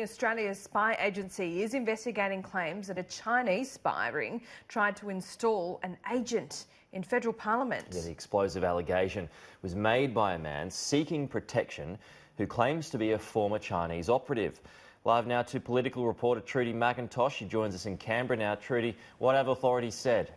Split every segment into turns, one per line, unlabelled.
Australia's spy agency is investigating claims that a Chinese spy ring tried to install an agent in federal parliament.
Yeah, the explosive allegation was made by a man seeking protection who claims to be a former Chinese operative. Live now to political reporter Trudy McIntosh. She joins us in Canberra now. Trudy, what have authorities said?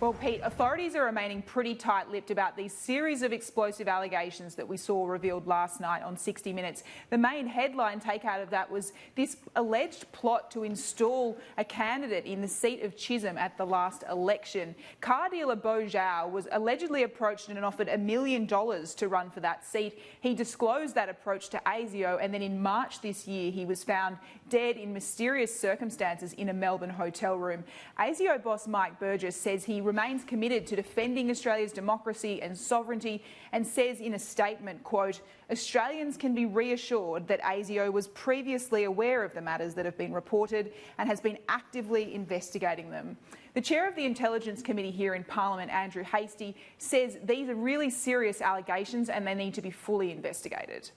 Well, Pete, authorities are remaining pretty tight-lipped about these series of explosive allegations that we saw revealed last night on 60 Minutes. The main headline takeout of that was this alleged plot to install a candidate in the seat of Chisholm at the last election. Car dealer Bo Zhao was allegedly approached and offered $1 million to run for that seat. He disclosed that approach to ASIO, and then in March this year he was found dead in mysterious circumstances in a Melbourne hotel room. ASIO boss Mike Burgess says he remains committed to defending Australia's democracy and sovereignty, and says in a statement, quote, "Australians can be reassured that ASIO was previously aware of the matters that have been reported and has been actively investigating them." The chair of the Intelligence Committee here in Parliament, Andrew Hastie, says these are really serious allegations and they need to be fully investigated.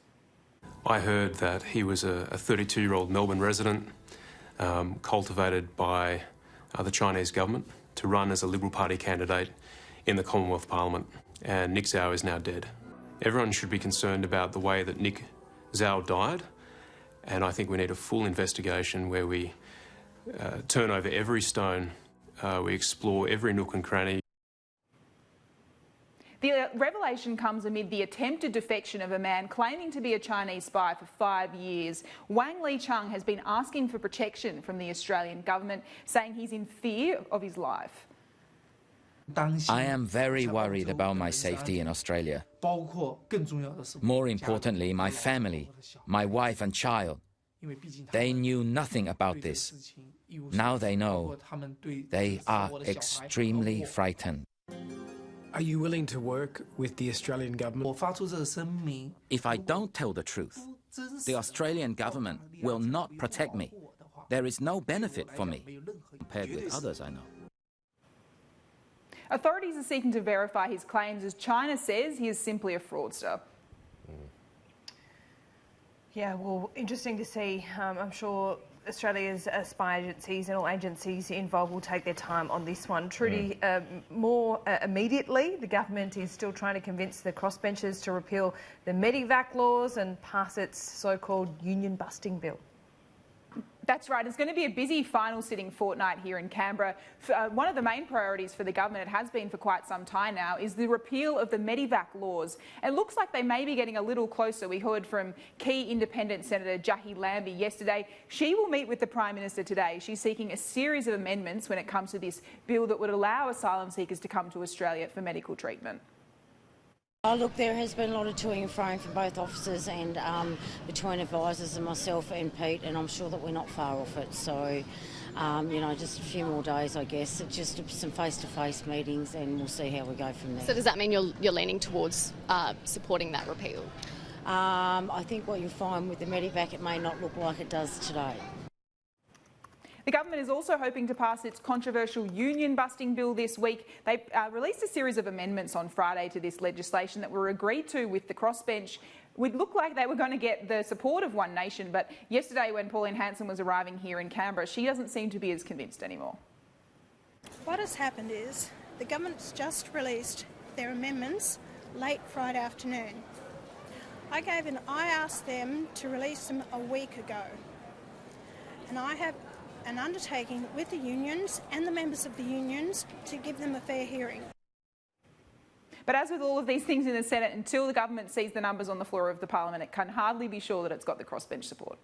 I heard that he was a 32-year-old Melbourne resident, cultivated by the Chinese government to run as a Liberal Party candidate in the Commonwealth Parliament, and Nick Zhao is now dead. Everyone should be concerned about the way that Nick Zhao died, and I think we need a full investigation where we turn over every stone, we explore every nook and cranny.
The revelation comes amid the attempted defection of a man claiming to be a Chinese spy for 5 years. Wang Licheng has been asking for protection from the Australian government, saying he's in fear of his life.
I am very worried about my safety in Australia. More importantly, my family, my wife and child. They knew nothing about this. Now they know. They are extremely frightened.
Are you willing to work with the Australian government?
If I don't tell the truth, the Australian government will not protect me. There is no benefit for me compared with others I know.
Authorities are seeking to verify his claims, as China says he is simply a fraudster.
Yeah, well, interesting to see. I'm sure Australia's spy agencies and all agencies involved will take their time on this one. Trudy, more immediately, the government is still trying to convince the crossbenchers to repeal the Medivac laws and pass its so-called union-busting bill.
That's right. It's going to be a busy final sitting fortnight here in Canberra. One of the main priorities for the government, it has been for quite some time now, is the repeal of the Medivac laws. It looks like they may be getting a little closer. We heard from key independent Senator Jackie Lambie yesterday. She will meet with the Prime Minister today. She's seeking a series of amendments when it comes to this bill that would allow asylum seekers to come to Australia for medical treatment.
Oh, look, there has been a lot of toing and froing from both officers and between advisors and myself and Pete, and I'm sure that we're not far off it. So, you know, just a few more days, I guess. It's just some face-to-face meetings, and we'll see how we go from there.
So does that mean you're leaning towards supporting that repeal?
I think what you'll find with the Medivac, it may not look like it does today.
The government is also hoping to pass its controversial union-busting bill this week. They released a series of amendments on Friday to this legislation that were agreed to with the crossbench. It looked like they were going to get the support of One Nation, but yesterday when Pauline Hanson was arriving here in Canberra, she doesn't seem to be as convinced anymore.
What has happened is the government's just released their amendments late Friday afternoon. I asked them to release them a week ago, and I have an undertaking with the unions and the members of the unions to give them a fair hearing.
But as with all of these things in the Senate, until the government sees the numbers on the floor of the Parliament, it can hardly be sure that it's got the crossbench support.